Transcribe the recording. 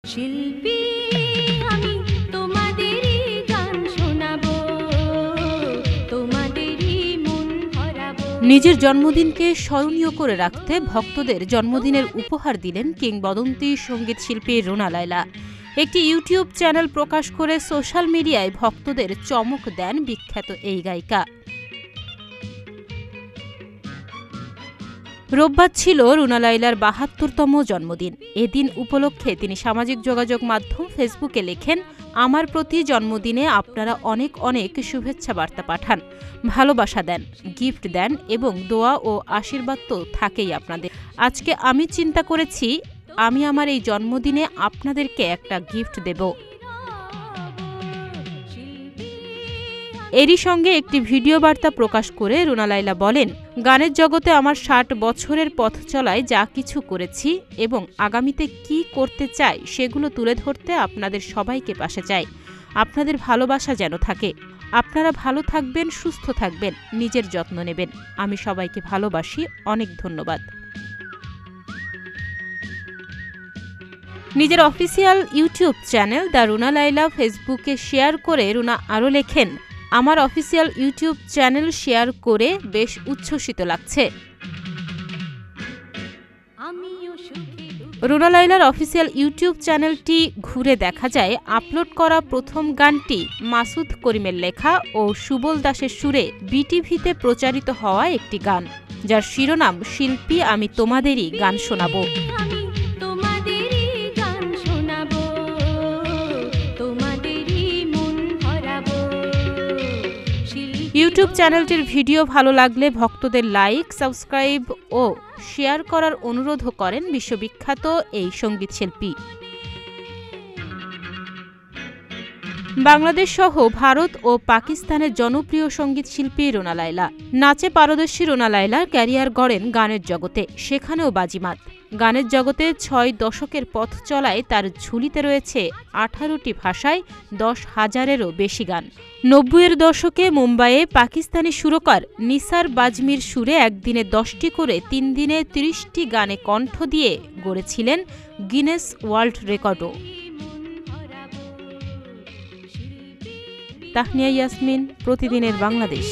শিল্পী আমি তোমাদেরই গান শোনাবো, তোমাদেরই মন ভরাবো। নিজের জন্মদিনকে স্মরণীয় করে রাখতে ভক্তদের জন্মদিনের উপহার দিলেন কিংবদন্তি সঙ্গীত শিল্পী রুনা লায়লা। একটি ইউটিউব চ্যানেল প্রকাশ করে সোশ্যাল মিডিয়ায় ভক্তদের চমক দেন বিখ্যাত এই গায়িকা। রোববার ছিল রুনা লায়লার ৭২তম জন্মদিন। এদিন উপলক্ষে তিনি সামাজিক যোগাযোগ মাধ্যম ফেসবুকে লেখেন, আমার প্রতি জন্মদিনে আপনারা অনেক অনেক শুভেচ্ছা বার্তা পাঠান, ভালোবাসা দেন, গিফট দেন এবং দোয়া ও আশীর্বাদ তো থাকেই আপনাদের। আজকে আমি চিন্তা করেছি আমি আমার এই জন্মদিনে আপনাদেরকে একটা গিফট দেব। এরই সঙ্গে একটি ভিডিও বার্তা প্রকাশ করে রুনা লায়লা বলেন, গানের জগতে আমার ৬০ বছরের পথ চলায় যা কিছু করেছি এবং আগামীতে কি করতে চাই সেগুলো তুলে ধরতে আপনাদের সবাইকে পাশে চাই। আপনাদের ভালোবাসা যেন থাকে। আপনারা ভালো থাকবেন, সুস্থ থাকবেন, নিজের যত্ন নেবেন। আমি সবাইকে ভালোবাসি। অনেক ধন্যবাদ। নিজের official YouTube channel the Runa Laila ফেসবুকে শেয়ার করে রুনা আরও লেখেন, আমার অফিসিয়াল ইউটিউব চ্যানেল শেয়ার করে বেশ উচ্ছ্বসিত লাগছে। রুনা লায়লার অফিসিয়াল ইউটিউব চ্যানেলটি ঘুরে দেখা যায় আপলোড করা প্রথম গানটি মাসুদ করিমের লেখা ও সুবল দাসের সুরে বিটিভিতে প্রচারিত হওয়া একটি গান, যার শিরোনাম শিল্পী আমি তোমাদেরই গান শোনাবো। ইউটিউব চ্যানেলটির ভিডিও ভালো লাগলে ভক্তদের লাইক, সাবস্ক্রাইব ও শেয়ার করার অনুরোধও করেন বিশ্ববিখ্যাত এই সঙ্গীত শিল্পী। বাংলাদেশ সহ ভারত ও পাকিস্তানের জনপ্রিয় সঙ্গীত শিল্পী রুনা লায়লা। নাচে পারদর্শী রুনা লায়লা ক্যারিয়ার গড়েন গানের জগতে, সেখানেও বাজিমাত। গানের জগতে ৬ দশকের পথ চলায় তার ঝুলিতে রয়েছে ১৮টি ভাষায় ১০,০০০-এরও বেশি গান। ৯০-এর দশকে মুম্বাইয়ে পাকিস্তানি সুরকার নিসার বাজমির সুরে একদিনে ১০টি করে ৩ দিনে ৩০টি গানে কণ্ঠ দিয়ে গড়েছিলেন গিনেস ওয়ার্ল্ড রেকর্ডও। তাহনিয়া ইয়াসমিন, প্রতিদিনের বাংলাদেশ।